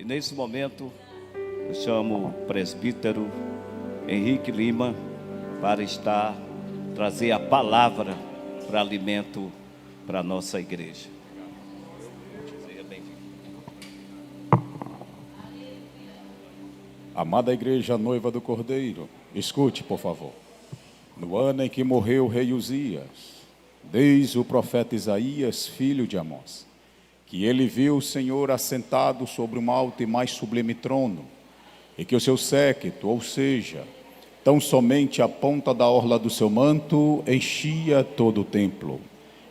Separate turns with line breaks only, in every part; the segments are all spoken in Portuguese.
nesse momento, eu chamo o presbítero Henrique Lima para trazer a palavra para alimento para a nossa igreja.
Amada igreja noiva do Cordeiro, escute, por favor. No ano em que morreu o rei Uzias, diz o profeta Isaías, filho de Amós, que ele viu o Senhor assentado sobre um alto e mais sublime trono, e que o seu séquito, ou seja, tão somente a ponta da orla do seu manto, enchia todo o templo,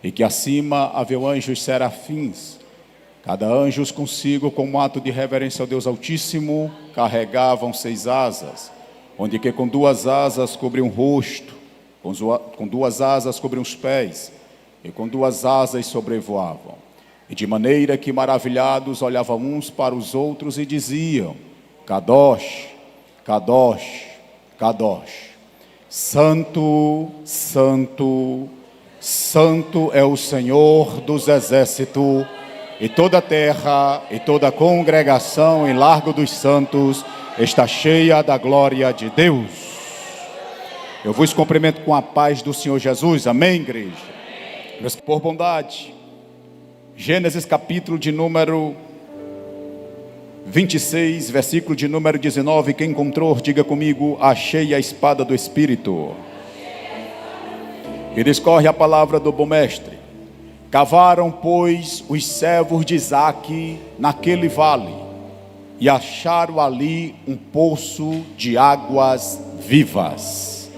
e que acima havia anjos serafins, cada anjo consigo, como ato de reverência ao Deus Altíssimo, carregavam 6 asas, onde que com 2 asas cobriam o rosto, com 2 asas cobriam os pés, e com 2 asas sobrevoavam. E de maneira que maravilhados olhavam uns para os outros e diziam: Kadosh, Kadosh, Kadosh, Santo, Santo, Santo é o Senhor dos exércitos, e toda a terra e toda a congregação em Largo dos Santos está cheia da glória de Deus. Eu vos cumprimento com a paz do Senhor Jesus, amém, igreja? Amém. Por bondade, Gênesis capítulo de número 26, versículo de número 19, quem encontrou, diga comigo: achei a espada do Espírito. E discorre a palavra do bom mestre. Cavaram, pois, os servos de Isaque naquele vale, e acharam ali um poço de águas vivas.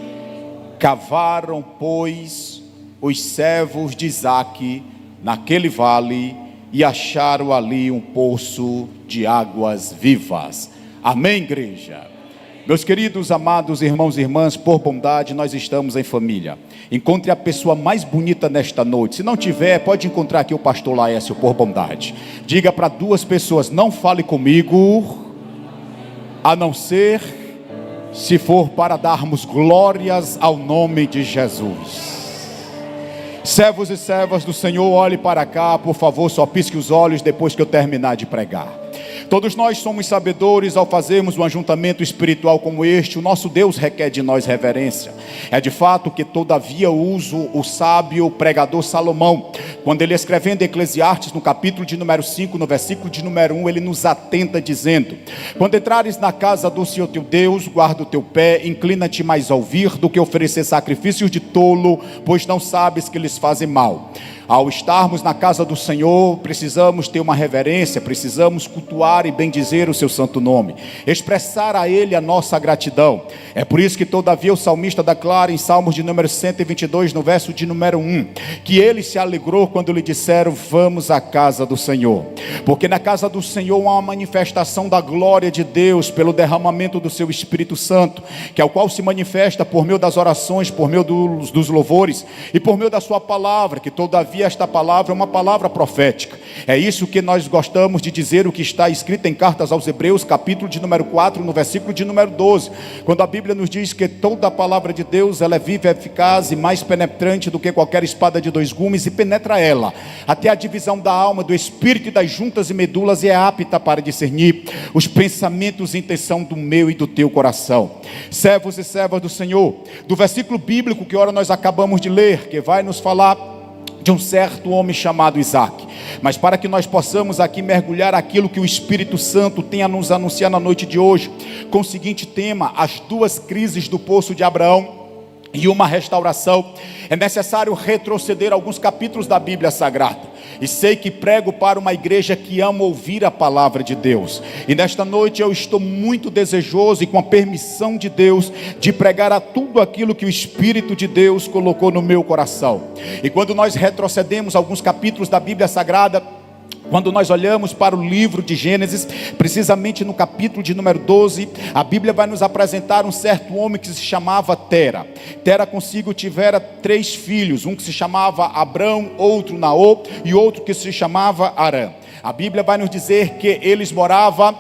Cavaram, pois, os servos de Isaque naquele vale, e acharam ali um poço de águas vivas. Amém, igreja? Meus queridos, amados irmãos e irmãs, por bondade, nós estamos em família. Encontre a pessoa mais bonita nesta noite. Se não tiver, pode encontrar aqui o pastor Laércio, por bondade. Diga para 2 pessoas: não fale comigo, a não ser se for para darmos glórias ao nome de Jesus. Servos e servas do Senhor, olhe para cá, por favor, só pisque os olhos depois que eu terminar de pregar. Todos nós somos sabedores ao fazermos um ajuntamento espiritual como este. O nosso Deus requer de nós reverência. É de fato que todavia uso o sábio pregador Salomão, quando ele escrevendo Eclesiastes no capítulo de número 5, no versículo de número 1, ele nos atenta dizendo: quando entrares na casa do Senhor teu Deus, guarda o teu pé, inclina-te mais a ouvir do que oferecer sacrifícios de tolo, pois não sabes que lhes fazem mal. Ao estarmos na casa do Senhor, precisamos ter uma reverência, precisamos cultuar e bendizer o seu santo nome, expressar a Ele a nossa gratidão. É por isso que todavia o salmista declara em Salmos de número 122, no verso de número 1, que ele se alegrou quando lhe disseram: vamos à casa do Senhor, porque na casa do Senhor há uma manifestação da glória de Deus, pelo derramamento do seu Espírito Santo, que é o qual se manifesta por meio das orações, por meio dos louvores e por meio da sua palavra, que todavia esta palavra é uma palavra profética. É isso que nós gostamos de dizer, o que está escrito em cartas aos Hebreus, capítulo de número 4, no versículo de número 12, quando a Bíblia nos diz que toda a palavra de Deus, ela é viva, eficaz e mais penetrante do que qualquer espada de 2 gumes, e penetra ela até a divisão da alma, do espírito e das juntas e medulas, e é apta para discernir os pensamentos e intenção do meu e do teu coração. Servos e servas do Senhor, do versículo bíblico que ora nós acabamos de ler, que vai nos falar de um certo homem chamado Isaque. Mas para que nós possamos aqui mergulhar aquilo que o Espírito Santo tem a nos anunciar na noite de hoje, com o seguinte tema: as 2 crises do poço de Abraão e uma restauração, é necessário retroceder alguns capítulos da Bíblia Sagrada. E sei que prego para uma igreja que ama ouvir a palavra de Deus. E nesta noite eu estou muito desejoso, e com a permissão de Deus, de pregar a tudo aquilo que o Espírito de Deus colocou no meu coração. E quando nós retrocedemos alguns capítulos da Bíblia Sagrada, quando nós olhamos para o livro de Gênesis, precisamente no capítulo de número 12, a Bíblia vai nos apresentar um certo homem que se chamava Tera. Tera consigo tivera 3 filhos, um que se chamava Abrão, outro Naô e outro que se chamava Arã. A Bíblia vai nos dizer que eles moravam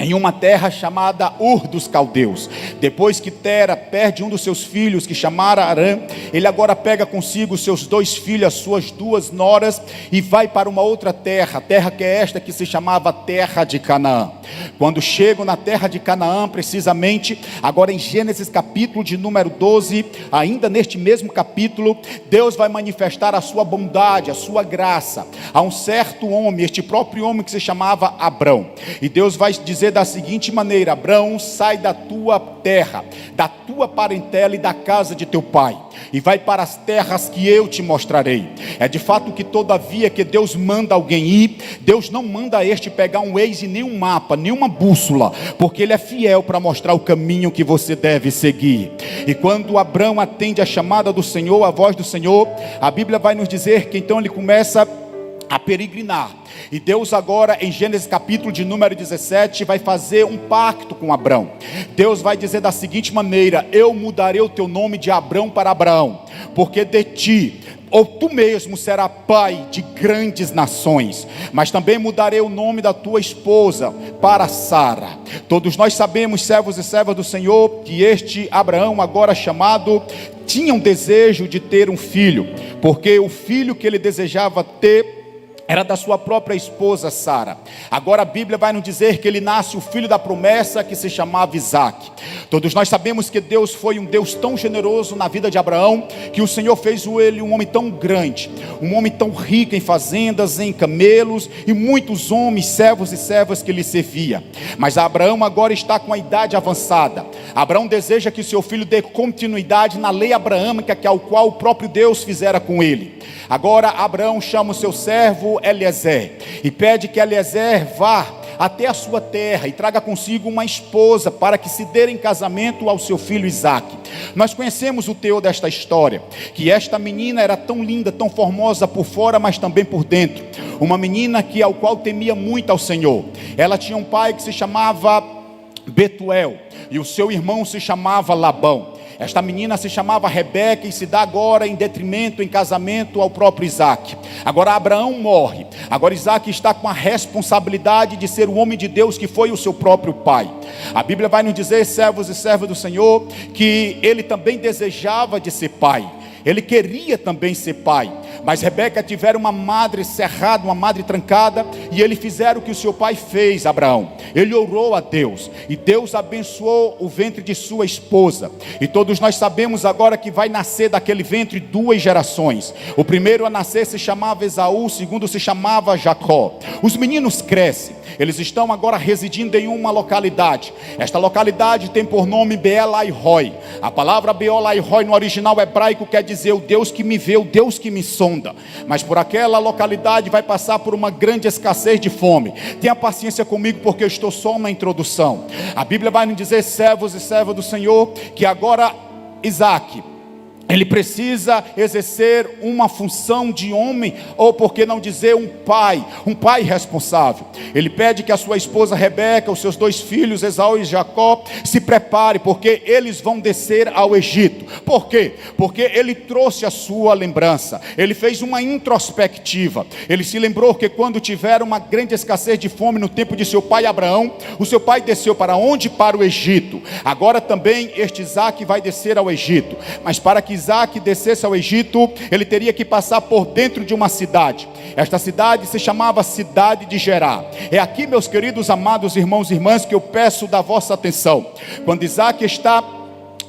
em uma terra chamada Ur dos Caldeus. Depois que Tera perde um dos seus filhos, que chamara Arã, ele agora pega consigo seus 2 filhos, as suas 2 noras, e vai para uma outra terra, terra que é esta que se chamava Terra de Canaã. Quando chegam na terra de Canaã, precisamente, agora em Gênesis capítulo de número 12, ainda neste mesmo capítulo, Deus vai manifestar a sua bondade, a sua graça, a um certo homem, este próprio homem que se chamava Abrão. E Deus vai dizer da seguinte maneira: Abrão, sai da tua terra, da tua parentela e da casa de teu pai, e vai para as terras que eu te mostrarei. É de fato que todavia que Deus manda alguém ir, Deus não manda este pegar um Waze, nem um mapa, nem uma bússola, porque Ele é fiel para mostrar o caminho que você deve seguir. E quando Abrão atende a chamada do Senhor, a voz do Senhor, a Bíblia vai nos dizer que então ele começa a peregrinar. E Deus agora, em Gênesis capítulo de número 17, vai fazer um pacto com Abrão. Deus vai dizer da seguinte maneira: eu mudarei o teu nome de Abrão para Abraão, porque de ti, ou tu mesmo, será pai de grandes nações. Mas também mudarei o nome da tua esposa para Sara. Todos nós sabemos, servos e servas do Senhor, que este Abraão, agora chamado, tinha um desejo de ter um filho, porque o filho que ele desejava ter era da sua própria esposa Sara. Agora a Bíblia vai nos dizer que ele nasce o filho da promessa, que se chamava Isaque. Todos nós sabemos que Deus foi um Deus tão generoso na vida de Abraão, que o Senhor fez ele um homem tão grande, um homem tão rico em fazendas, em camelos, e muitos homens, servos e servas que lhe servia. Mas Abraão agora está com a idade avançada. Abraão deseja que seu filho dê continuidade na lei abraâmica, que é o qual o próprio Deus fizera com ele. Agora Abraão chama o seu servo Eliezer e pede que Eliezer vá até a sua terra e traga consigo uma esposa, para que se dê em casamento ao seu filho Isaque. Nós conhecemos o teor desta história, que esta menina era tão linda, tão formosa por fora, mas também por dentro. Uma menina ao qual temia muito ao Senhor. Ela tinha um pai que se chamava Betuel, e o seu irmão se chamava Labão. Esta menina se chamava Rebeca e se dá agora em detrimento, em casamento ao próprio Isaque. Agora Abraão morre. Agora Isaque está com a responsabilidade de ser o homem de Deus que foi o seu próprio pai. A Bíblia vai nos dizer, servos e servas do Senhor, que ele também desejava de ser pai. Ele queria também ser pai, mas Rebeca tivera uma madre cerrada, uma madre trancada, e ele fizeram o que o seu pai fez, Abraão. Ele orou a Deus, e Deus abençoou o ventre de sua esposa. E todos nós sabemos agora que vai nascer daquele ventre 2 gerações. O primeiro a nascer se chamava Esaú, o segundo se chamava Jacó. Os meninos crescem, eles estão agora residindo em uma localidade. Esta localidade tem por nome Beer-lahai-roi. A palavra Beer-lahai-roi no original hebraico quer dizer o Deus que me vê, o Deus que me sonda. Mas por aquela localidade vai passar por uma grande escassez de fome. Tenha paciência comigo, porque eu estou só na introdução. A Bíblia vai nos dizer, servos e servas do Senhor, que agora Isaque, ele precisa exercer uma função de homem, ou por que não dizer um pai responsável. Ele pede que a sua esposa Rebeca, os seus 2 filhos Esaú e Jacó, se prepare, porque eles vão descer ao Egito. Por quê? Porque ele trouxe a sua lembrança, ele fez uma introspectiva. Ele se lembrou que quando tiveram uma grande escassez de fome no tempo de seu pai Abraão, o seu pai desceu para onde? Para o Egito. Agora também este Isaque vai descer ao Egito, mas para que Isaque descesse ao Egito, ele teria que passar por dentro de uma cidade. Esta cidade se chamava Cidade de Gerar. É aqui, meus queridos amados irmãos e irmãs, que eu peço da vossa atenção. Quando Isaque está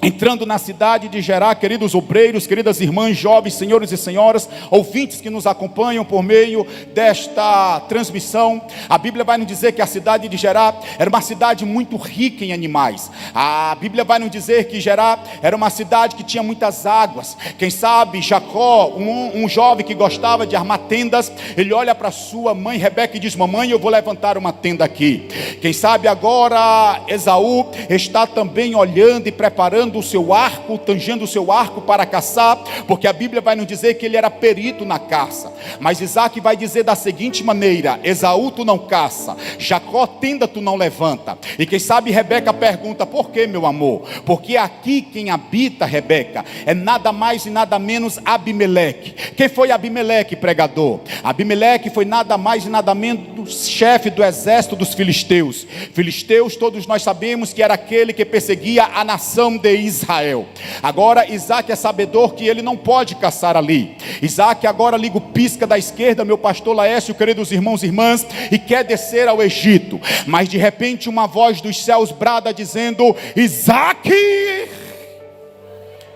entrando na cidade de Gerar, queridos obreiros, queridas irmãs, jovens, senhores e senhoras, ouvintes que nos acompanham por meio desta transmissão, a Bíblia vai nos dizer que a cidade de Gerar era uma cidade muito rica em animais. A Bíblia vai nos dizer que Gerar era uma cidade que tinha muitas águas. Quem sabe Jacó, um jovem que gostava de armar tendas, ele olha para sua mãe Rebeca e diz: mamãe, eu vou levantar uma tenda aqui. Quem sabe agora Esaú está também olhando e preparando usando o seu arco, tangendo o seu arco para caçar, porque a Bíblia vai nos dizer que ele era perito na caça. Mas Isaac vai dizer da seguinte maneira: Esaú tu não caça, Jacó tenda tu não levanta. E quem sabe Rebeca pergunta: por que, meu amor? Porque aqui quem habita, Rebeca, é nada mais e nada menos Abimeleque. Quem foi Abimeleque, pregador? Abimeleque foi nada mais e nada menos chefe do exército dos filisteus. Filisteus, todos nós sabemos que era aquele que perseguia a nação de Israel. Agora Isaac é sabedor que ele não pode caçar ali. Isaac agora liga o pisca da esquerda, meu pastor Laércio, queridos irmãos e irmãs, e quer descer ao Egito. Mas de repente uma voz dos céus brada dizendo: Isaac!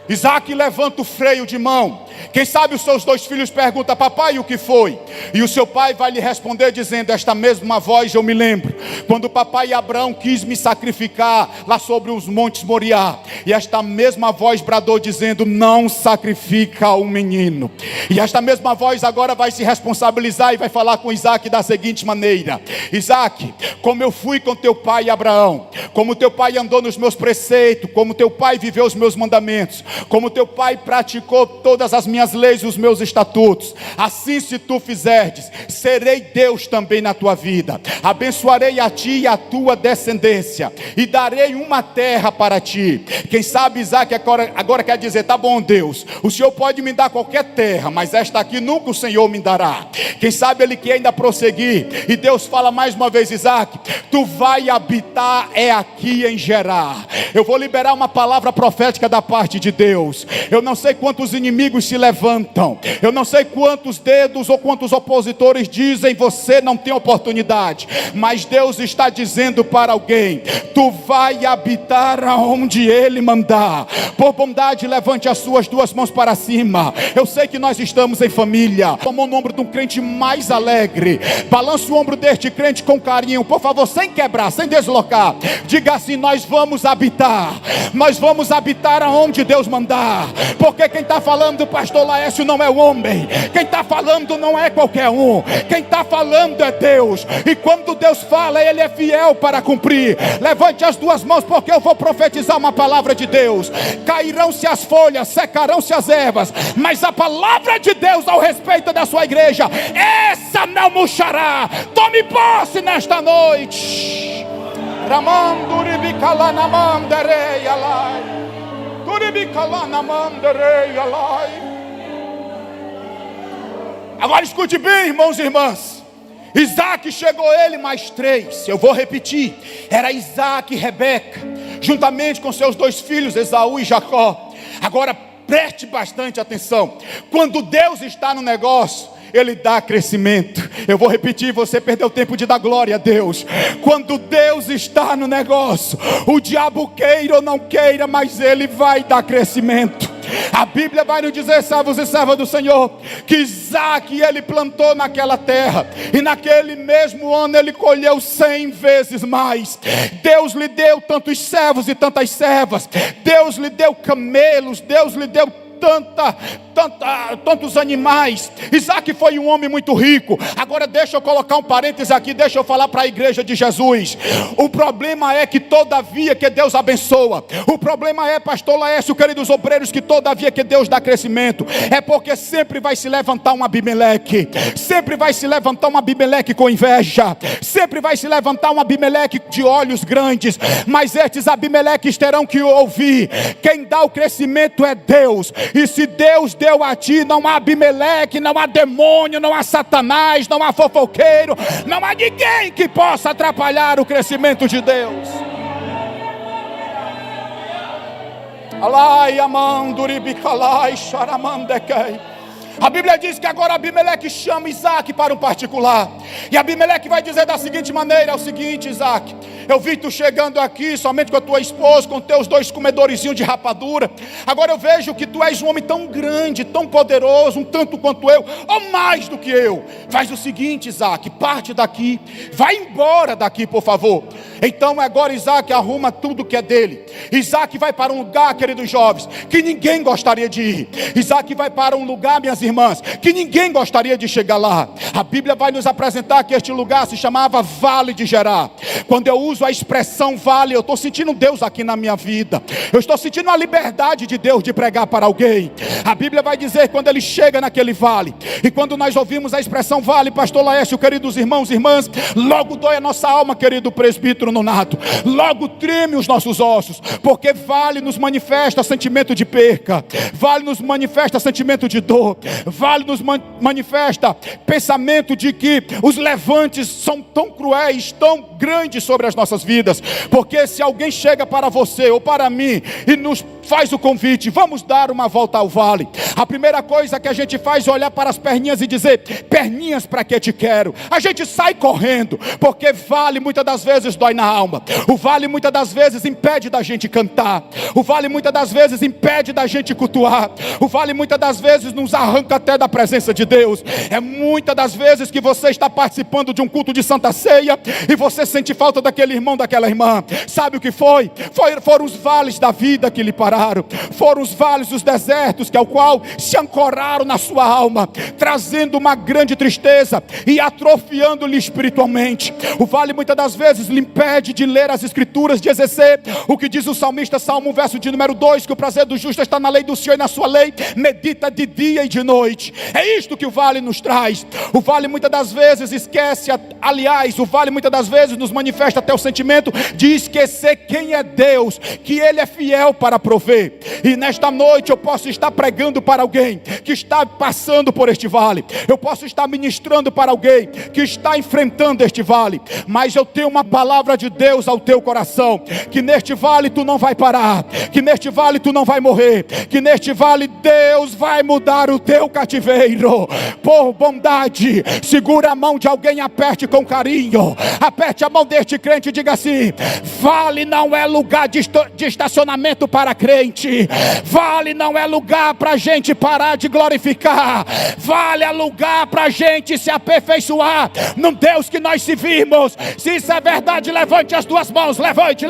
Isaac levanta o freio de mão. Quem sabe os seus dois filhos perguntam: papai, o que foi? E o seu pai vai lhe responder dizendo: esta mesma voz eu me lembro, quando o papai Abraão quis me sacrificar lá sobre os montes Moriá. E esta mesma voz bradou dizendo: não sacrifica o menino. E esta mesma voz agora vai se responsabilizar e vai falar com Isaac da seguinte maneira: Isaac, como eu fui com teu pai Abraão, como teu pai andou nos meus preceitos, como teu pai viveu os meus mandamentos, como teu pai praticou todas as minhas leis, os meus estatutos, assim se tu fizerdes, serei Deus também na tua vida. Abençoarei a ti e a tua descendência, e darei uma terra para ti. Quem sabe Isaac agora quer dizer: tá bom, Deus, o Senhor pode me dar qualquer terra, mas esta aqui nunca o Senhor me dará. Quem sabe ele quer ainda prosseguir, e Deus fala mais uma vez: Isaac, tu vai habitar aqui em Gerar. Eu vou liberar uma palavra profética da parte de Deus. Eu não sei quantos inimigos se levantam, eu não sei quantos dedos ou quantos opositores dizem: você não tem oportunidade, mas Deus está dizendo para alguém: tu vai habitar aonde Ele mandar. Por bondade, levante as suas duas mãos para cima. Eu sei que nós estamos em família. Toma o ombro de um crente mais alegre, balança o ombro deste crente com carinho, por favor, sem quebrar, sem deslocar. Diga assim: nós vamos habitar aonde Deus mandar. Porque quem está falando do pastor Laércio não é o homem, quem está falando não é qualquer um, quem está falando é Deus. E quando Deus fala, Ele é fiel para cumprir. Levante as duas mãos, porque eu vou profetizar uma palavra de Deus. Cairão-se as folhas, secarão-se as ervas, mas a palavra de Deus ao respeito da sua igreja, essa não murchará. Tome posse nesta noite. Agora escute bem, irmãos e irmãs. Isaac chegou ele mais três. Eu vou repetir: era Isaac e Rebeca, juntamente com seus dois filhos, Esaú e Jacó. Agora preste bastante atenção. Quando Deus está no negócio, Ele dá crescimento. Eu vou repetir, você perdeu tempo de dar glória a Deus. Quando Deus está no negócio, o diabo queira ou não queira, mas Ele vai dar crescimento. A Bíblia vai nos dizer, servos e servas do Senhor, que Isaac ele plantou naquela terra, e naquele mesmo ano ele colheu 100 vezes mais. Deus lhe deu tantos servos e tantas servas, Deus lhe deu camelos, Deus lhe deu tantos animais. Isaac foi um homem muito rico. Agora deixa eu colocar um parênteses aqui, deixa eu falar para a igreja de Jesus. O problema é que todavia que Deus abençoa, o problema é, pastor Laércio, queridos obreiros, que todavia que Deus dá crescimento, é porque sempre vai se levantar um Abimeleque, sempre vai se levantar um Abimeleque com inveja, sempre vai se levantar um Abimeleque de olhos grandes, mas estes Abimeleques terão que ouvir: quem dá o crescimento é Deus. E se Deus deu a ti, não há Abimeleque, não há demônio, não há Satanás, não há fofoqueiro, não há ninguém que possa atrapalhar o crescimento de Deus. Alai amanduribicalai charamandekei. A Bíblia diz que agora Abimeleque chama Isaac para um particular. E Abimeleque vai dizer da seguinte maneira: é o seguinte, Isaac, eu vi tu chegando aqui somente com a tua esposa, com teus dois comedorzinhos de rapadura. Agora eu vejo que tu és um homem tão grande, tão poderoso, um tanto quanto eu, ou mais do que eu. Faz o seguinte, Isaac, parte daqui, vai embora daqui, por favor. Então agora Isaac arruma tudo que é dele. Isaac vai para um lugar, queridos jovens, que ninguém gostaria de ir. Isaac vai para um lugar, minhas irmãs, que ninguém gostaria de chegar lá. A Bíblia vai nos apresentar que este lugar se chamava Vale de Gerar. Quando eu uso a expressão vale, eu estou sentindo Deus aqui na minha vida. Eu estou sentindo a liberdade de Deus de pregar para alguém. A Bíblia vai dizer quando ele chega naquele vale. E quando nós ouvimos a expressão vale, pastor Laércio, queridos irmãos e irmãs, logo dói a nossa alma, querido presbítero Nonato. Logo treme os nossos ossos, porque vale nos manifesta sentimento de perca, vale nos manifesta sentimento de dor, vale nos manifesta pensamento de que os levantes são tão cruéis, tão grandes sobre as nossas vidas. Porque se alguém chega para você ou para mim e nos faz o convite, vamos dar uma volta ao vale, a primeira coisa que a gente faz é olhar para as perninhas e dizer: perninhas, para que te quero? A gente sai correndo, porque vale muitas das vezes dói na alma. O vale muitas das vezes impede da gente cantar. O vale muitas das vezes impede da gente cultuar. O vale muitas das vezes nos arranca até da presença de Deus. É muitas das vezes que você está participando de um culto de Santa Ceia e você sente falta daquele irmão, daquela irmã. Sabe o que foi? Foram os vales da vida que lhe pararam. Foram os vales dos desertos que ao qual se ancoraram na sua alma, trazendo uma grande tristeza e atrofiando-lhe espiritualmente. O vale muitas das vezes lhe impede de ler as escrituras, de exercer o que diz o salmista, Salmo 1, verso de número 2, que o prazer do justo está na lei do Senhor e na sua lei medita de dia e de noite. É isto que o vale nos traz. O vale muitas das vezes esquece, aliás, o vale muitas das vezes nos manifesta até o sentimento de esquecer quem é Deus, que Ele é fiel para prover. E nesta noite eu posso estar pregando para alguém que está passando por este vale, eu posso estar ministrando para alguém que está enfrentando este vale, mas eu tenho uma palavra de Deus ao teu coração, que neste vale tu não vai parar, que neste vale tu não vai morrer, que neste vale Deus vai mudar o teu cativeiro. Por bondade, segura a mão de alguém, aperte com carinho, aperte a mão deste crente e diga assim: vale não é lugar de estacionamento para crente, vale não é lugar para a gente parar de glorificar, vale é lugar para a gente se aperfeiçoar no Deus que nós servimos. Se isso é verdade, levante as duas mãos, levante.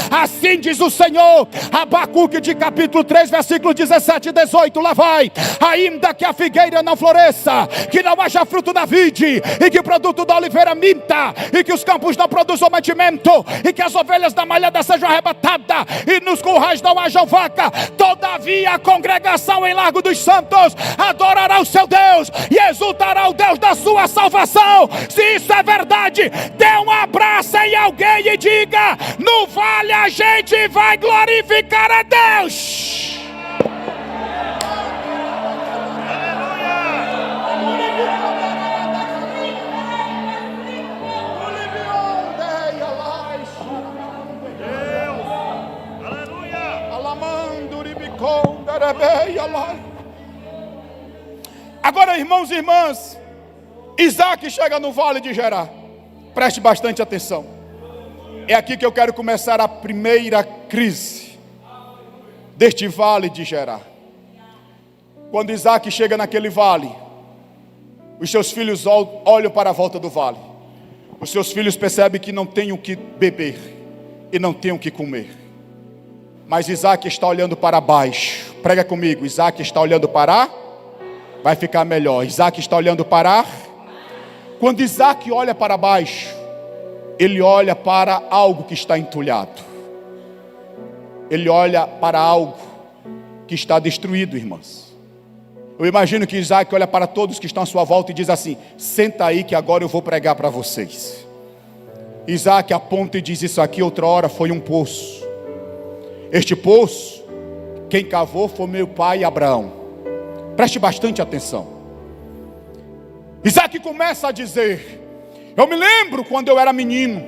Assim diz o Senhor. Abacuque de capítulo 3, versículo 17 e 18, lá vai: ainda que a figueira não floresça, que não haja fruto na vide, e que o produto da oliveira minta, e que os campos não produzam mantimento, e que as ovelhas da malhada sejam arrebatadas, e nos currais não haja vaca, todavia a congregação em Largo dos Santos adorará o seu Deus e exultará o Deus da sua salvação. Se isso é verdade, dê um abraço em alguém e diga: no vale a gente vai glorificar a Deus. Agora, irmãos e irmãs, Isaac chega no vale de Gerar. Preste bastante atenção. É aqui que eu quero começar a primeira crise deste vale de Gerar. Quando Isaac chega naquele vale, os seus filhos olham para a volta do vale. Os seus filhos percebem que não têm o que beber e não têm o que comer. Mas Isaac está olhando para baixo. Prega comigo: Isaac está olhando para... Vai ficar melhor. Isaac está olhando para... Quando Isaac olha para baixo, ele olha para algo que está entulhado. Ele olha para algo que está destruído, irmãs. Eu imagino que Isaac olha para todos que estão à sua volta e diz assim: senta aí que agora eu vou pregar para vocês. Isaac aponta e diz: isso aqui outra hora foi um poço. Este poço, quem cavou foi meu pai Abraão. Preste bastante atenção. Isaac começa a dizer: eu me lembro quando eu era menino,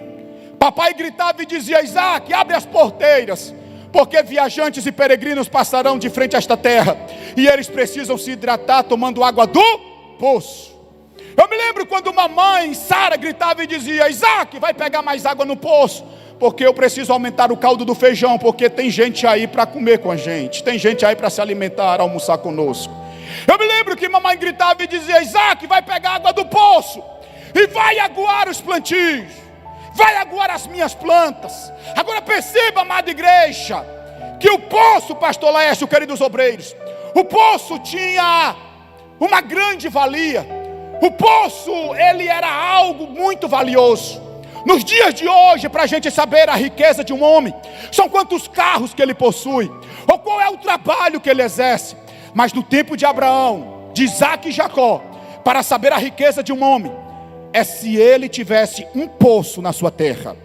papai gritava e dizia: Isaac, abre as porteiras, porque viajantes e peregrinos passarão de frente a esta terra, e eles precisam se hidratar tomando água do poço. Eu me lembro quando mamãe Sara gritava e dizia: Isaac, vai pegar mais água no poço, porque eu preciso aumentar o caldo do feijão, porque tem gente aí para comer com a gente, tem gente aí para se alimentar, almoçar conosco. Eu me lembro que mamãe gritava e dizia: Isaac, vai pegar água do poço e vai aguar os plantios, vai aguar as minhas plantas. Agora perceba, amada igreja, que o poço, pastor Laércio, queridos obreiros, o poço tinha uma grande valia. O poço, ele era algo muito valioso. Nos dias de hoje, para a gente saber a riqueza de um homem, são quantos carros que ele possui, ou qual é o trabalho que ele exerce. Mas no tempo de Abraão, de Isaac e Jacó, para saber a riqueza de um homem, é se ele tivesse um poço na sua terra.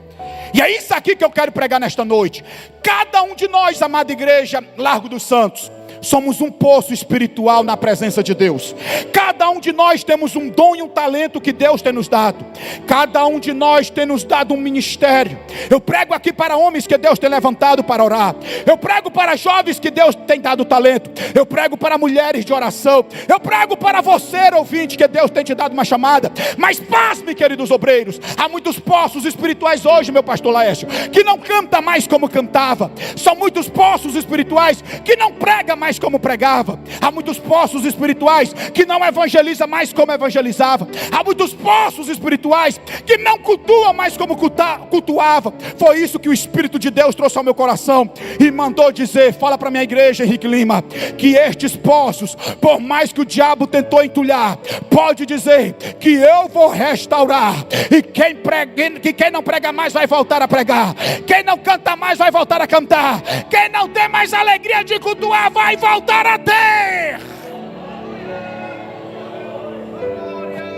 E é isso aqui que eu quero pregar nesta noite. Cada um de nós, amada igreja Largo dos Santos, somos um poço espiritual na presença de Deus. Cada um de nós temos um dom e um talento que Deus tem nos dado. Cada um de nós tem nos dado um ministério. Eu prego aqui para homens que Deus tem levantado para orar. Eu prego para jovens que Deus tem dado talento. Eu prego para mulheres de oração. Eu prego para você, ouvinte, que Deus tem te dado uma chamada. Mas pasme, queridos obreiros, há muitos poços espirituais hoje, meu pastor Laércio, que não canta mais como cantava. São muitos poços espirituais que não prega mais como pregava. Há muitos poços espirituais que não evangeliza mais como evangelizava. Há muitos poços espirituais que não cultua mais como cultuava. Foi isso que o Espírito de Deus trouxe ao meu coração e mandou dizer: fala para minha igreja, Henrique Lima, que estes poços, por mais que o diabo tentou entulhar, pode dizer que eu vou restaurar. E quem não prega mais vai voltar a pregar. Quem não canta mais vai voltar a cantar. Quem não tem mais alegria de cultuar vai voltar a ter.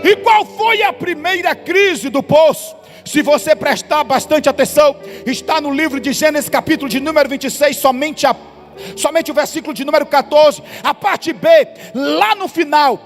E qual foi a primeira crise do poço? Se você prestar bastante atenção, está no livro de Gênesis, capítulo de número 26, somente o versículo de número 14, a parte B, lá no final,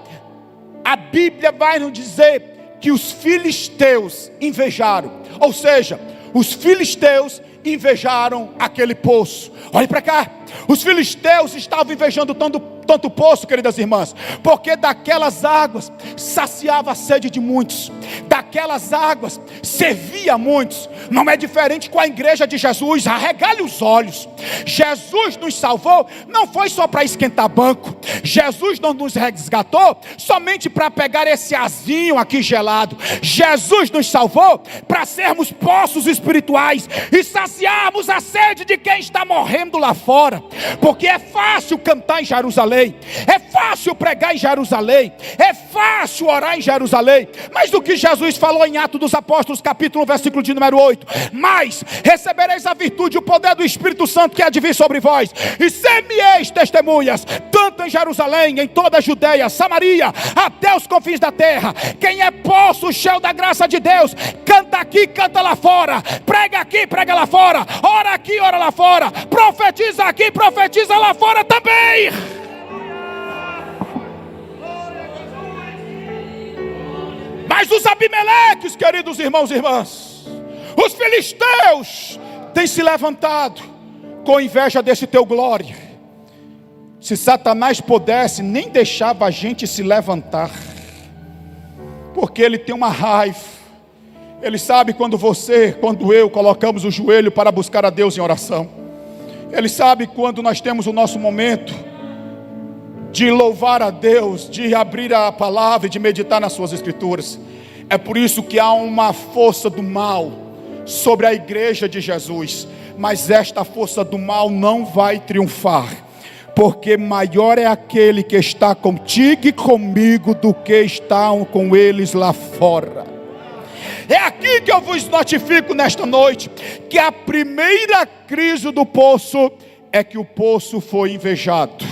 a Bíblia vai nos dizer que os filisteus invejaram, ou seja, os filisteus invejaram aquele poço. Olhe para cá, os filisteus estavam invejando tanto o poço, queridas irmãs, porque daquelas águas saciava a sede de muitos, daquelas águas servia a muitos. Não é diferente com a igreja de Jesus. Arregale os olhos. Jesus nos salvou, não foi só para esquentar banco. Jesus não nos resgatou somente para pegar esse azinho aqui gelado. Jesus nos salvou para sermos poços espirituais e saciarmos a sede de quem está morrendo lá fora. Porque é fácil cantar em Jerusalém, é fácil pregar em Jerusalém, é fácil orar em Jerusalém, mas o que Jesus falou em Atos dos Apóstolos, capítulo 1, versículo de número 8: mas recebereis a virtude e o poder do Espírito Santo que há de vir sobre vós, e ser-me-eis testemunhas, tanto em Jerusalém, em toda a Judeia, Samaria, até os confins da terra. Quem é poço cheio da graça de Deus, canta aqui, canta lá fora, prega aqui, prega lá fora, ora aqui, ora lá fora, profetiza aqui, profetiza lá fora também. Mas os Abimeleques, queridos irmãos e irmãs, os filisteus têm se levantado com inveja desse teu glória. Se Satanás pudesse, nem deixava a gente se levantar, porque ele tem uma raiva. Ele sabe quando eu colocamos o joelho para buscar a Deus em oração. Ele sabe quando nós temos o nosso momento de louvar a Deus, de abrir a palavra e de meditar nas suas escrituras. É por isso que há uma força do mal sobre a igreja de Jesus. Mas esta força do mal não vai triunfar, porque maior é aquele que está contigo e comigo do que estão com eles lá fora. É aqui que eu vos notifico nesta noite, que a primeira crise do poço é que o poço foi invejado.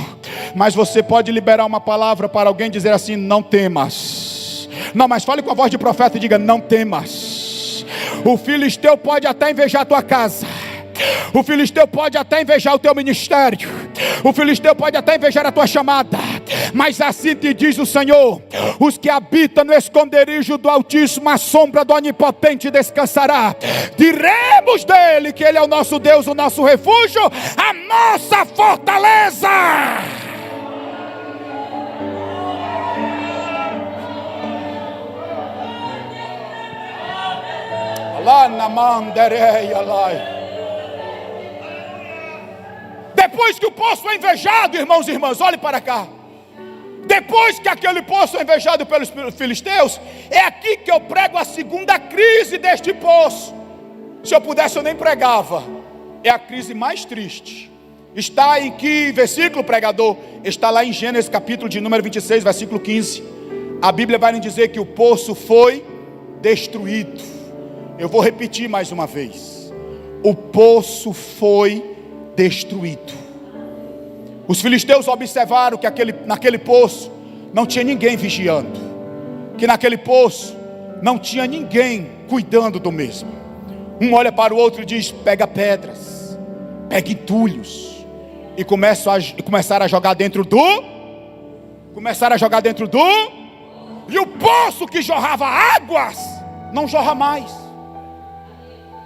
Mas você pode liberar uma palavra para alguém, dizer assim: não temas. Não, mas fale com a voz de profeta e diga: não temas. O filisteu pode até invejar a tua casa, o filisteu pode até invejar o teu ministério, o filisteu pode até invejar a tua chamada, mas assim te diz o Senhor: os que habitam no esconderijo do Altíssimo, a sombra do Onipotente descansará. Diremos dele que ele é o nosso Deus, o nosso refúgio, a nossa fortaleza. Lá na mandereia lá. Depois que o poço é invejado, irmãos e irmãs, olhe para cá. Depois que aquele poço é invejado pelos filisteus, é aqui que eu prego a segunda crise deste poço. Se eu pudesse, eu nem pregava. É a crise mais triste. Está em que versículo, pregador? Está lá em Gênesis capítulo de número 26, versículo 15. A Bíblia vai nos dizer que o poço foi destruído. Eu vou repetir mais uma vez. O poço foi destruído. Os filisteus observaram que naquele poço não tinha ninguém vigiando, que naquele poço não tinha ninguém cuidando do mesmo. Um olha para o outro e diz: pega pedras, pega entulhos, e começaram a jogar dentro do, e o poço que jorrava águas, não jorra mais.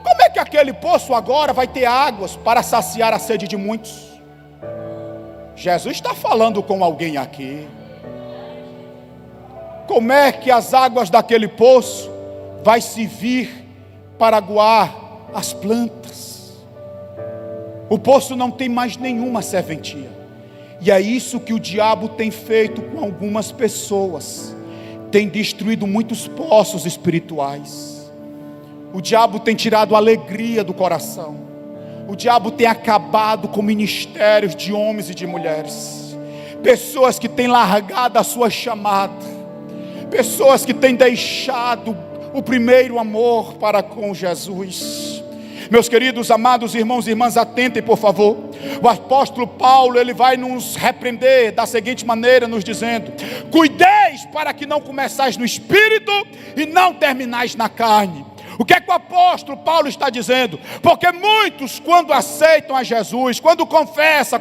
Como é que aquele poço agora vai ter águas para saciar a sede de muitos? Jesus está falando com alguém aqui. Como é que as águas daquele poço vai servir para aguar as plantas? O poço não tem mais nenhuma serventia. E é isso que o diabo tem feito com algumas pessoas. Tem destruído muitos poços espirituais. O diabo tem tirado a alegria do coração. O diabo tem acabado com ministérios de homens e de mulheres. Pessoas que têm largado a sua chamada. Pessoas que têm deixado o primeiro amor para com Jesus. Meus queridos, amados irmãos e irmãs, atentem por favor. O apóstolo Paulo, ele vai nos repreender da seguinte maneira, nos dizendo: cuideis para que não começais no espírito e não terminais na carne. O que é que o apóstolo Paulo está dizendo? Porque muitos, quando aceitam a Jesus, quando confessam,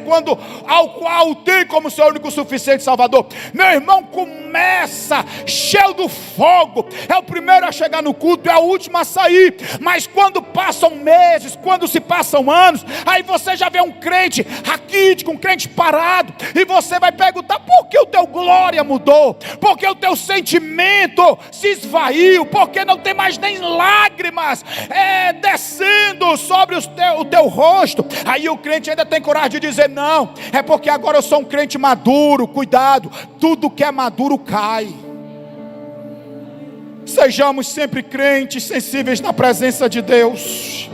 ao qual tem como seu único suficiente Salvador, meu irmão, começa cheio do fogo, é o primeiro a chegar no culto, é o último a sair. Mas quando passam meses, quando se passam anos, aí você já vê um crente raquítico, um crente parado, e você vai perguntar: por que o teu glória mudou? Por que o teu sentimento se esvaiu? Por que não tem mais nem lágrimas descendo sobre o teu rosto? Aí o crente ainda tem coragem de dizer: não, é porque agora eu sou um crente maduro. Cuidado, tudo que é maduro cai. Sejamos sempre crentes sensíveis na presença de Deus,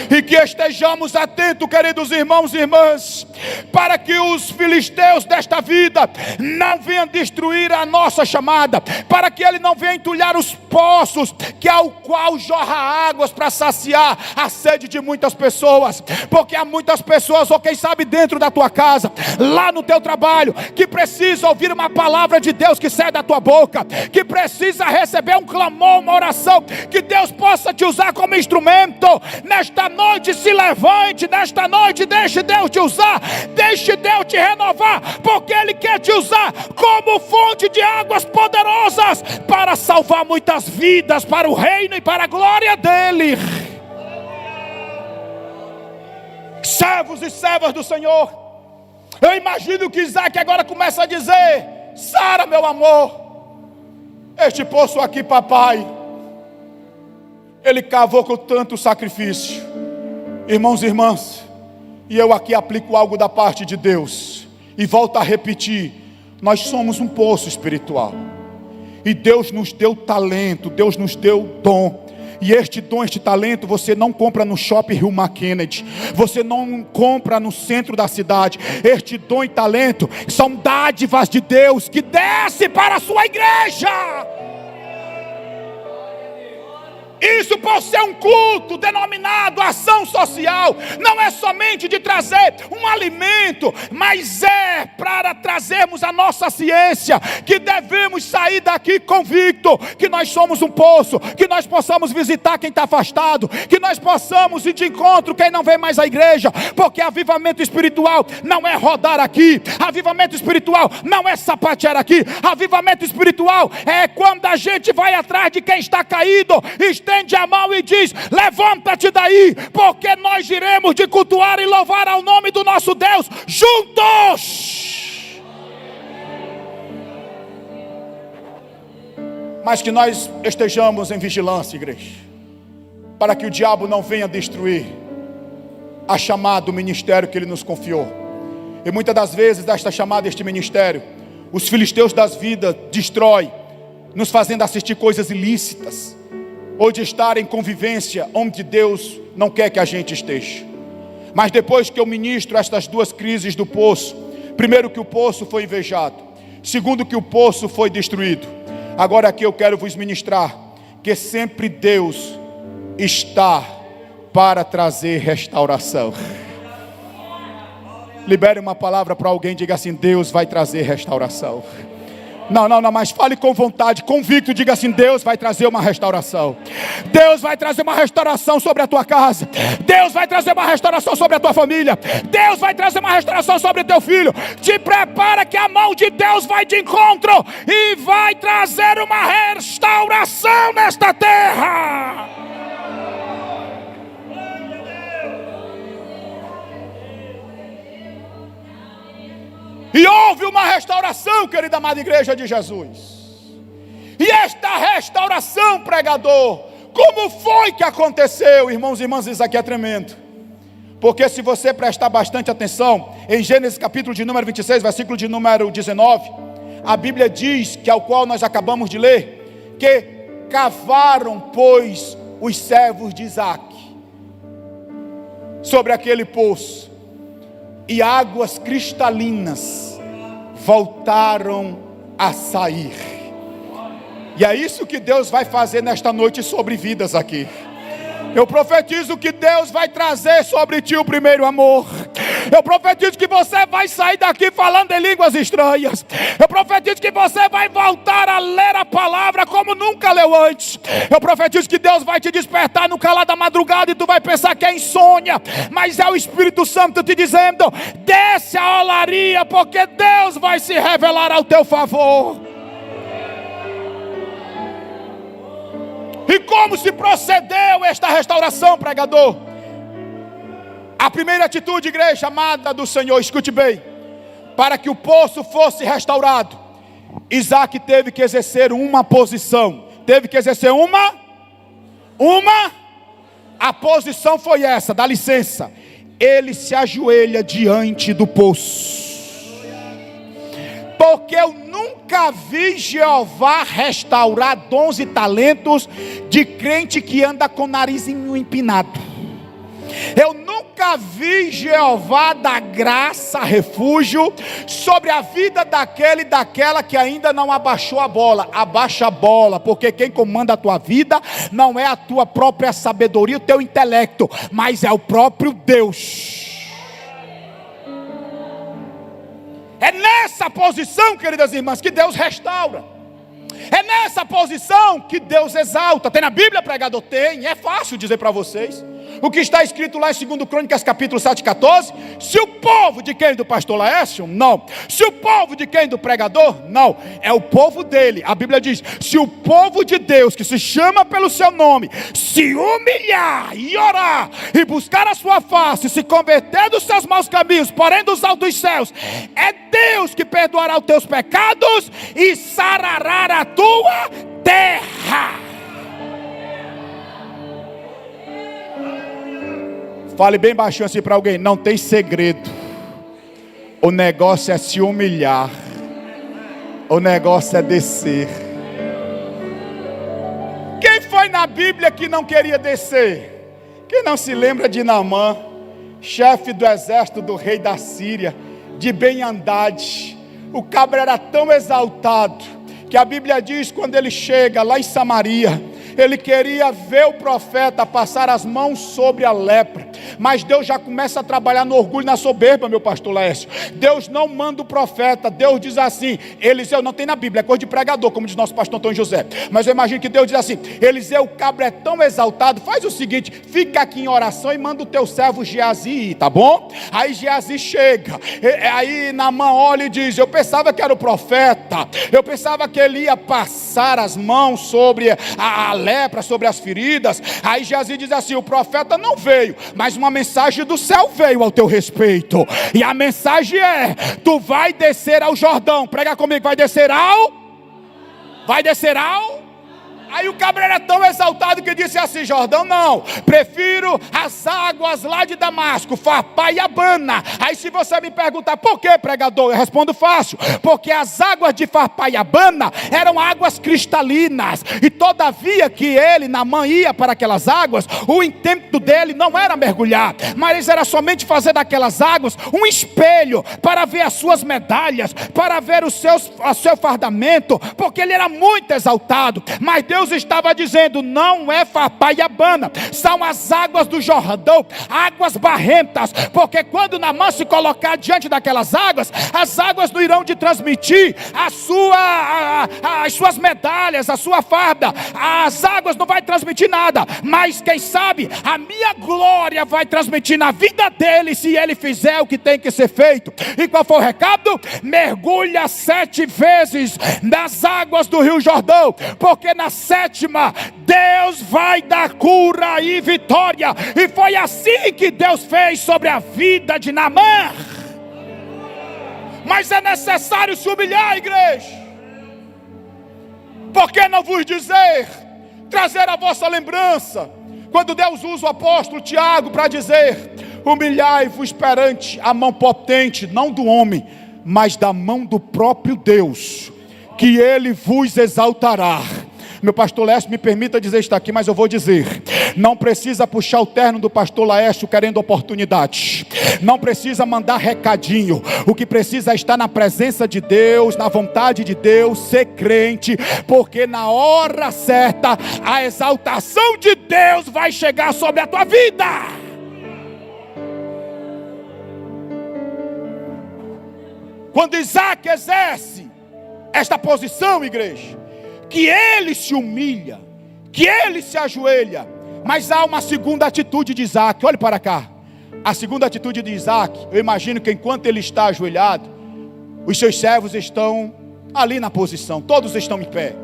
e que estejamos atentos, queridos irmãos e irmãs, para que os filisteus desta vida não venham destruir a nossa chamada, para que ele não venha entulhar os poços que ao qual jorra águas para saciar a sede de muitas pessoas. Porque há muitas pessoas, ou quem sabe dentro da tua casa, lá no teu trabalho, que precisa ouvir uma palavra de Deus que sai da tua boca, que precisa receber um clamor, uma oração, que Deus possa te usar como instrumento. Nesta noite se levante, nesta noite deixe Deus te usar, deixe Deus te renovar, porque Ele quer te usar como fonte de águas poderosas para salvar muitas vidas para o reino e para a glória dEle. Servos e servas do Senhor, eu imagino que Isaac agora começa a dizer: Sara, meu amor, este poço aqui, papai, ele cavou com tanto sacrifício. Irmãos e irmãs, e eu aqui aplico algo da parte de Deus, e volto a repetir: nós somos um poço espiritual, e Deus nos deu talento, Deus nos deu dom. E este dom, este talento, você não compra no shopping Rio Kennedy, você não compra no centro da cidade. Este dom e talento são dádivas de Deus que desce para a sua igreja. Isso por ser um culto denominado ação social, não é somente de trazer um alimento, mas é para trazermos a nossa ciência, que devemos sair daqui convicto, que nós somos um poço, que nós possamos visitar quem está afastado, que nós possamos ir de encontro quem não vem mais à igreja, porque avivamento espiritual não é rodar aqui, avivamento espiritual não é sapatear aqui, avivamento espiritual é quando a gente vai atrás de quem está caído, estende a mão e diz: levanta-te daí, porque nós iremos de cultuar e louvar ao nome do nosso Deus juntos. Mas que nós estejamos em vigilância, igreja, para que o diabo não venha destruir a chamada, o ministério que ele nos confiou. E muitas das vezes desta chamada, este ministério, os filisteus das vidas destrói, nos fazendo assistir coisas ilícitas, ou de estar em convivência onde Deus não quer que a gente esteja. Mas depois que eu ministro estas duas crises do poço, primeiro que o poço foi invejado, segundo que o poço foi destruído, agora aqui eu quero vos ministrar que sempre Deus está para trazer restauração. Libere uma palavra para alguém, diga assim: Deus vai trazer restauração. Não, mas fale com vontade, convicto, diga assim: Deus vai trazer uma restauração. Deus vai trazer uma restauração sobre a tua casa. Deus vai trazer uma restauração sobre a tua família. Deus vai trazer uma restauração sobre o teu filho. Te prepara que a mão de Deus vai de encontro e vai trazer uma restauração nesta terra. E houve uma restauração, querida amada igreja de Jesus. E esta restauração, pregador, como foi que aconteceu? Irmãos e irmãs, isso aqui é tremendo. Porque se você prestar bastante atenção, em Gênesis capítulo de número 26, versículo de número 19, a Bíblia diz, que ao qual nós acabamos de ler, que cavaram, pois, os servos de Isaac sobre aquele poço, e águas cristalinas voltaram a sair. E é isso que Deus vai fazer nesta noite sobre vidas aqui. Eu profetizo que Deus vai trazer sobre ti o primeiro amor. Eu profetizo que você vai sair daqui falando em línguas estranhas. Eu profetizo que você vai voltar a ler a palavra como nunca leu antes. Eu profetizo que Deus vai te despertar no calar da madrugada e tu vai pensar que é insônia, mas é o Espírito Santo te dizendo: desce a olaria, porque Deus vai se revelar ao teu favor. E como se procedeu esta restauração, pregador? A primeira atitude, igreja amada do Senhor, escute bem: para que o poço fosse restaurado, Isaac teve que exercer uma posição. Teve que exercer a posição foi essa, dá licença. Ele se ajoelha diante do poço. Porque eu nunca vi Jeová restaurar dons e talentos de crente que anda com o nariz empinado. Eu nunca vi Jeová dar graça, refúgio sobre a vida daquele e daquela que ainda não abaixou a bola. Abaixa a bola, porque quem comanda a tua vida não é a tua própria sabedoria, o teu intelecto, mas é o próprio Deus. É nessa posição, queridas irmãs, que Deus restaura. É nessa posição que Deus exalta. Tem na Bíblia, pregador? Tem. É fácil dizer para vocês. O que está escrito lá em 2 Crônicas capítulo 7, 14. Se o povo de quem? Do pastor Laércio? Não. Se o povo de quem? Do pregador? Não. É o povo dele. A Bíblia diz: se o povo de Deus, que se chama pelo seu nome, se humilhar e orar, e buscar a sua face, se converter dos seus maus caminhos, porém dos altos céus, é Deus que perdoará os teus pecados e sarará a tua terra. Fale bem baixinho assim para alguém: não tem segredo. O negócio é se humilhar. O negócio é descer. Quem foi na Bíblia que não queria descer? Quem não se lembra de Naamã, chefe do exército do rei da Síria, de Ben-Hadad? O cabra era tão exaltado que a Bíblia diz, quando ele chega lá em Samaria, ele queria ver o profeta passar as mãos sobre a lepra. Mas Deus já começa a trabalhar no orgulho e na soberba, meu pastor Laércio. Deus não manda o profeta. Deus diz assim: Eliseu, não tem na Bíblia, é coisa de pregador, como diz nosso pastor Antônio José. Mas eu imagino que Deus diz assim: Eliseu, o cabra é tão exaltado, faz o seguinte, fica aqui em oração e manda o teu servo Geazi ir, tá bom? Aí Geazi chega, aí Naamã olha e diz: eu pensava que era o profeta, eu pensava que ele ia passar as mãos sobre a lepra, sobre as feridas. Aí Geazi diz assim: o profeta não veio, mas uma mensagem do céu veio ao teu respeito. E a mensagem é: tu vai descer ao Jordão. Prega comigo, vai descer ao Aí o cabra era tão exaltado que disse assim: Jordão, não, prefiro as águas lá de Damasco, Farpar e Abana. Aí se você me perguntar por que, pregador, eu respondo fácil: porque as águas de Farpar e Abana eram águas cristalinas, e todavia que ele, Naamã, ia para aquelas águas, o intento dele não era mergulhar, mas era somente fazer daquelas águas um espelho, para ver as suas medalhas, para ver o seu fardamento, porque ele era muito exaltado. Mas Deus estava dizendo: não é Farpar e Abana, são as águas do Jordão, águas barrentas, porque quando Naamã se colocar diante daquelas águas, as águas não irão te transmitir as suas medalhas, a sua farda, as águas não vai transmitir nada, mas quem sabe a minha glória vai transmitir na vida dele, se ele fizer o que tem que ser feito. E qual foi o recado? Mergulha 7 vezes nas águas do Rio Jordão, porque na 7ª Deus vai dar cura e vitória. E foi assim que Deus fez sobre a vida de Naamã. Mas é necessário se humilhar, igreja. Por que não vos dizer, trazer a vossa lembrança, quando Deus usa o apóstolo Tiago para dizer: humilhai-vos perante a mão potente, não do homem, mas da mão do próprio Deus, que ele vos exaltará. Meu pastor Laércio me permita dizer isso aqui, mas eu vou dizer: não precisa puxar o terno do pastor Laércio querendo oportunidade, não precisa mandar recadinho. O que precisa é estar na presença de Deus, na vontade de Deus, ser crente, porque na hora certa a exaltação de Deus vai chegar sobre a tua vida. Quando Isaac exerce esta posição, igreja, que ele se humilha, que ele se ajoelha, mas há uma segunda atitude de Isaac. Olhe para cá. A segunda atitude de Isaac, eu imagino que enquanto ele está ajoelhado, os seus servos estão ali na posição, todos estão em pé.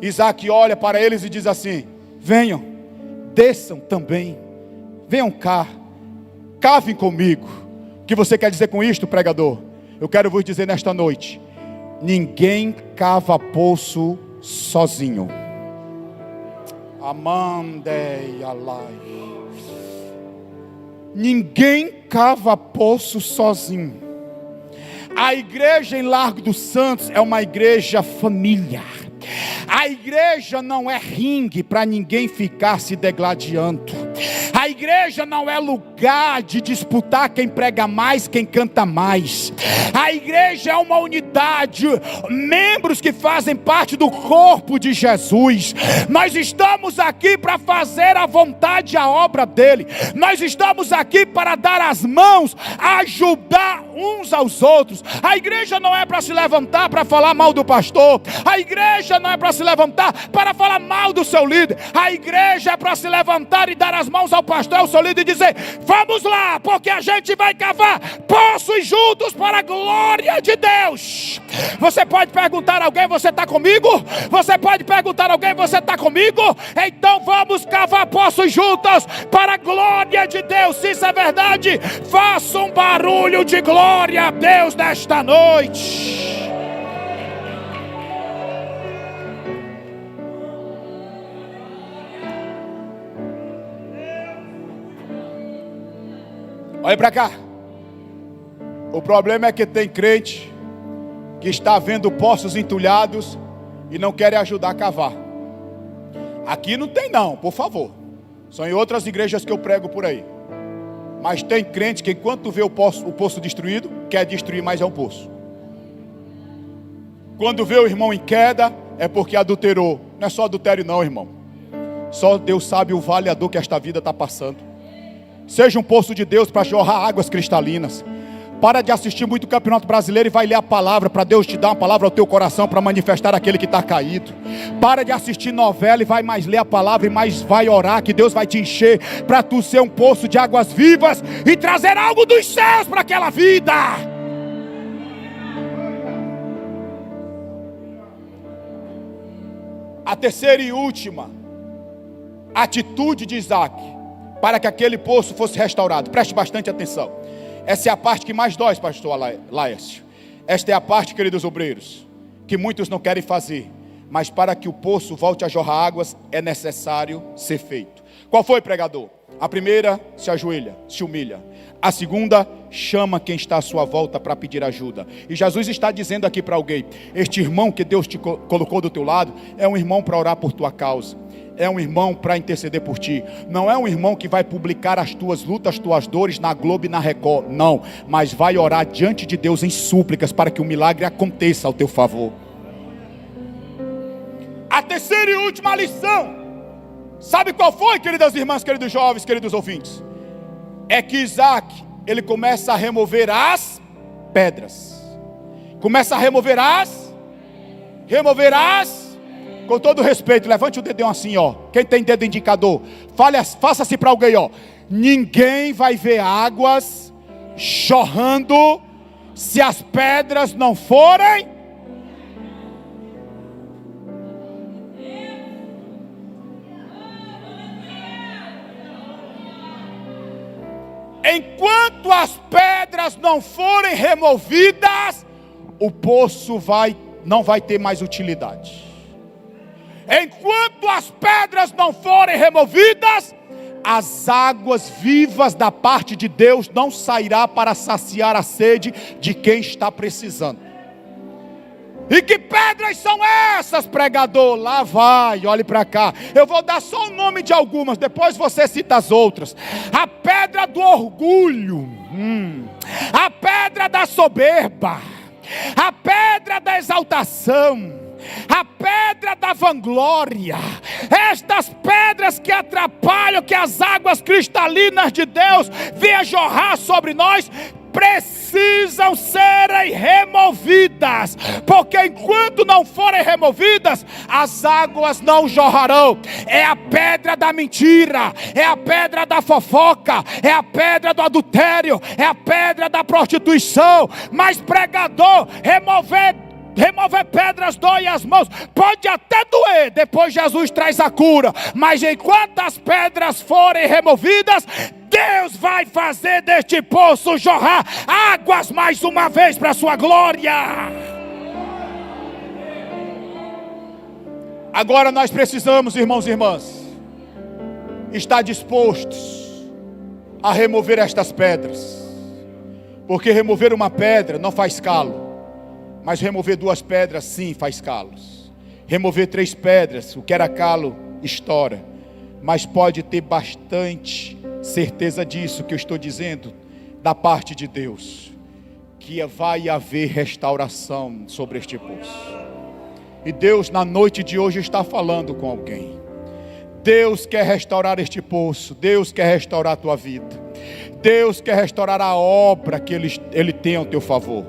Isaac olha para eles e diz assim: venham, desçam também, venham cá, cavem comigo. O que você quer dizer com isto, pregador? Eu quero vos dizer nesta noite: ninguém cava poço sozinho. Amandei alai. Ninguém cava poço sozinho. A igreja em Largo dos Santos é uma igreja família. A igreja não é ringue para ninguém ficar se degladiando. A igreja não é lugar de disputar quem prega mais, quem canta mais. A igreja é uma unidade, membros que fazem parte do corpo de Jesus. Nós estamos aqui para fazer a vontade e a obra dele. Nós estamos aqui para dar as mãos, ajudar uns aos outros. A igreja não é para se levantar para falar mal do pastor. A igreja não é para se levantar para falar mal do seu líder. A igreja é para se levantar e dar as mãos ao pastor, ao seu líder, e dizer: vamos lá, porque a gente vai cavar poços juntos para a glória de Deus. Você pode perguntar a alguém: você está comigo? Você pode perguntar a alguém: você está comigo? Então vamos cavar poços juntos para a glória de Deus. Se isso é verdade, faça um barulho de glória a Deus nesta noite. Olha para cá. O problema é que tem crente que está vendo poços entulhados e não querem ajudar a cavar. Aqui não tem não, por favor. São em outras igrejas que eu prego por aí. Mas tem crente que enquanto vê o poço destruído, quer destruir mais um poço. Quando vê o irmão em queda, é porque adulterou. Não é só adultério não, irmão. Só Deus sabe o vale a dor que esta vida está passando. Seja um poço de Deus para jorrar águas cristalinas. Para de assistir muito o Campeonato Brasileiro e vai ler a palavra, para Deus te dar uma palavra ao teu coração, para manifestar aquele que está caído. Para de assistir novela e vai mais ler a palavra e mais vai orar, que Deus vai te encher, para tu ser um poço de águas vivas e trazer algo dos céus para aquela vida. A terceira e última atitude de Isaac para que aquele poço fosse restaurado. Preste bastante atenção. Essa é a parte que mais dói, pastor Laércio. Esta é a parte, queridos obreiros, que muitos não querem fazer. mas para que o poço volte a jorrar águas, é necessário ser feito. Qual foi, pregador? A primeira, se ajoelha, se humilha. A segunda, chama quem está à sua volta para pedir ajuda. E Jesus está dizendo aqui para alguém: este irmão que Deus te colocou do teu lado, é um irmão para orar por tua causa. É um irmão para interceder por ti. Não é um irmão que vai publicar as tuas lutas, as tuas dores na Globo e na Record. Não, mas vai orar diante de Deus em súplicas para que o milagre aconteça ao teu favor. A terceira e última lição, sabe qual foi, queridas irmãs, queridos jovens, queridos ouvintes? É que Isaac, ele começa a remover as pedras. Começa a remover as. Com todo respeito, levante o dedão assim, ó. Quem tem dedo indicador, faça-se para alguém, ó. Ninguém vai ver águas jorrando se as pedras não forem. Enquanto as pedras não forem removidas, o poço não vai ter mais utilidade. Enquanto as pedras não forem removidas, as águas vivas da parte de Deus não sairá para saciar a sede de quem está precisando. E que pedras são essas, pregador? Lá vai, olhe para cá. Eu vou dar só o nome de algumas, depois você cita as outras. A pedra do orgulho, a pedra da soberba, a pedra da exaltação, a pedra da vanglória. Estas pedras que atrapalham que as águas cristalinas de Deus venham jorrar sobre nós, precisam serem removidas, porque enquanto não forem removidas, as águas não jorrarão. É a pedra da mentira, é a pedra da fofoca, é a pedra do adultério, é a pedra da prostituição. Mas, pregador, remover pedras dói as mãos, pode até doer, depois Jesus traz a cura, mas enquanto as pedras forem removidas, Deus vai fazer deste poço jorrar águas mais uma vez para a sua glória. Agora nós precisamos, irmãos e irmãs, estar dispostos a remover estas pedras, porque remover uma pedra não faz calo, mas remover 2 pedras sim faz calos. Remover 3 pedras, o que era calo estoura. Mas pode ter bastante certeza disso que eu estou dizendo, da parte de Deus, que vai haver restauração sobre este poço. E Deus na noite de hoje está falando com alguém. Deus quer restaurar este poço. Deus quer restaurar a tua vida. Deus quer restaurar a obra que Ele tem ao teu favor.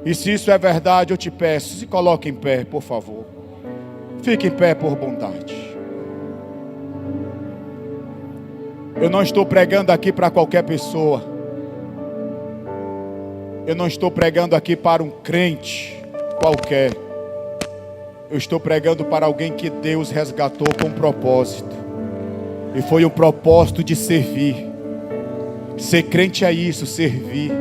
E se isso é verdade, eu te peço, se coloque em pé, por favor. Fique em pé por bondade. Eu não estou pregando aqui para qualquer pessoa. Eu não estou pregando aqui para um crente qualquer. Eu estou pregando para alguém que Deus resgatou com um propósito. E foi um propósito de servir. Ser crente é isso, servir.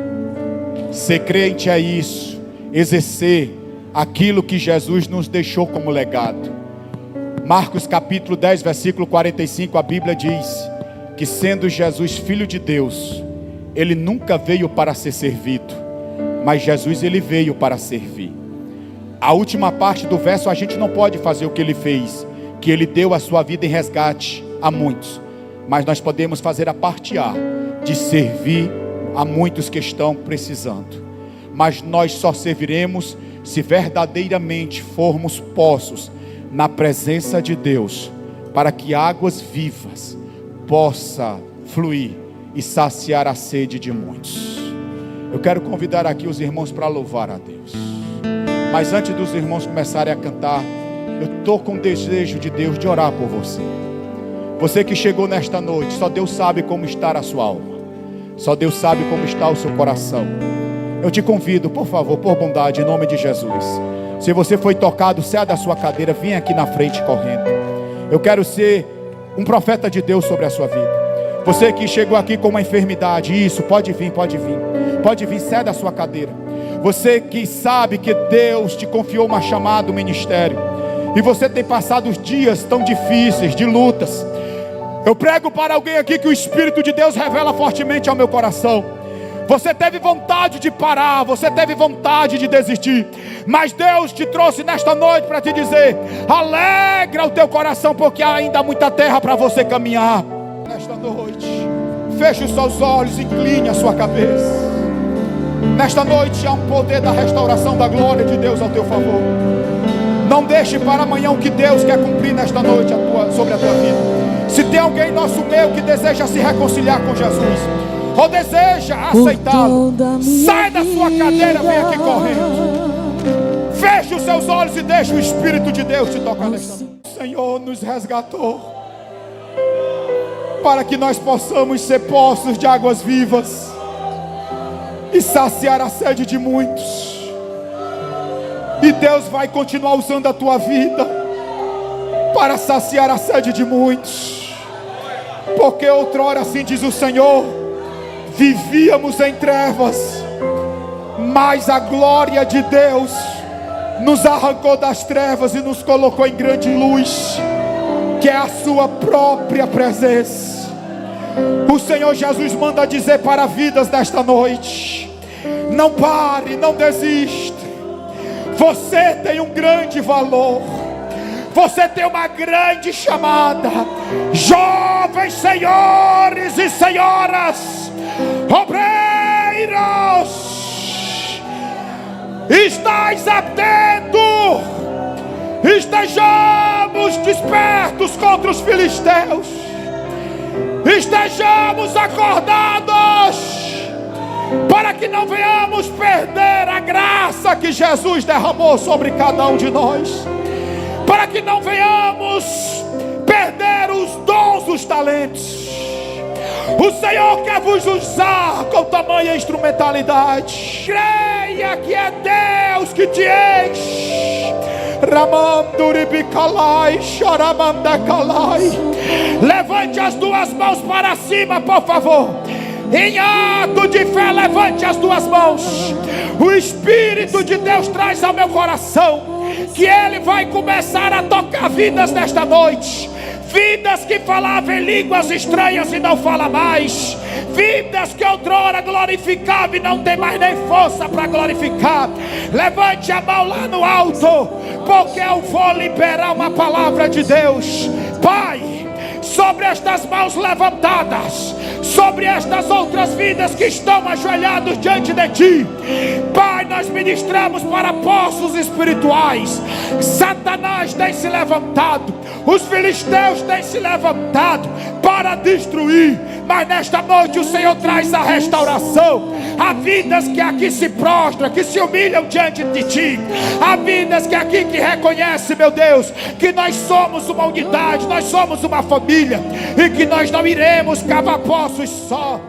Ser crente é isso, exercer aquilo que Jesus nos deixou como legado. Marcos capítulo 10, versículo 45, a Bíblia diz que sendo Jesus filho de Deus, Ele nunca veio para ser servido, mas Jesus Ele veio para servir. A última parte do verso a gente não pode fazer o que Ele fez, que Ele deu a sua vida em resgate a muitos, mas nós podemos fazer a parte A, de servir a muitos que estão precisando. Mas nós só serviremos se verdadeiramente formos poços na presença de Deus, para que águas vivas possa fluir e saciar a sede de muitos. Eu quero convidar aqui os irmãos para louvar a Deus. Mas antes dos irmãos começarem a cantar, eu estou com desejo de Deus de orar por você. Você que chegou nesta noite, só Deus sabe como está a sua alma. Só Deus sabe como está o seu coração. Eu te convido, por favor, por bondade, em nome de Jesus. Se você foi tocado, saia da sua cadeira, vem aqui na frente correndo. Eu quero ser um profeta de Deus sobre a sua vida. Você que chegou aqui com uma enfermidade, isso, pode vir, saia da sua cadeira. Você que sabe que Deus te confiou uma chamada, um ministério. e você tem passado os dias tão difíceis, de lutas, eu prego para alguém aqui que o Espírito de Deus revela fortemente ao meu coração. Você teve vontade de parar, você teve vontade de desistir, mas Deus te trouxe nesta noite para te dizer: alegra o teu coração, porque há ainda muita terra para você caminhar. Nesta noite, feche os seus olhos, incline a sua cabeça. Nesta noite há um poder da restauração da glória de Deus ao teu favor. Não deixe para amanhã o que Deus quer cumprir nesta noite sobre a tua vida. Se tem alguém em nosso meio que deseja se reconciliar com Jesus, ou deseja aceitá-lo, sai da sua cadeira, vem aqui correndo. Feche os seus olhos e deixe o Espírito de Deus te tocar nesta noite. O Senhor nos resgatou para que nós possamos ser poços de águas vivas e saciar a sede de muitos. E Deus vai continuar usando a tua vida para saciar a sede de muitos. Porque outrora, assim diz o Senhor, vivíamos em trevas, mas a glória de Deus nos arrancou das trevas e nos colocou em grande luz, que é a sua própria presença. O Senhor Jesus manda dizer para vidas desta noite: não pare, não desista. Você tem um grande valor, você tem uma grande chamada. Jovens senhores e senhoras, obreiros, estais atentos, estejamos despertos contra os filisteus, estejamos acordados, para que não venhamos perder a graça que Jesus derramou sobre cada um de nós, para que não venhamos perder os dons, os talentos. O Senhor quer vos usar com tamanha instrumentalidade. Creia que é Deus que te enche. Levante as duas mãos para cima, por favor. Em ato de fé, levante as duas mãos. O Espírito de Deus traz ao meu coração que Ele vai começar a tocar vidas nesta noite. Vidas que falavam em línguas estranhas e não falam mais. Vidas que outrora glorificavam e não tem mais nem força para glorificar. Levante a mão lá no alto, porque eu vou liberar uma palavra de Deus. Pai, sobre estas mãos levantadas, sobre estas outras vidas que estão ajoelhados diante de Ti, Pai, nós ministramos para poços espirituais. Satanás tem se levantado, os filisteus têm se levantado para destruir, mas nesta noite o Senhor traz a restauração. Há vidas que aqui se prostram, que se humilham diante de Ti. Há vidas que aqui que reconhecem, meu Deus, que nós somos uma unidade, nós somos uma família, e que nós não iremos cavar poços só.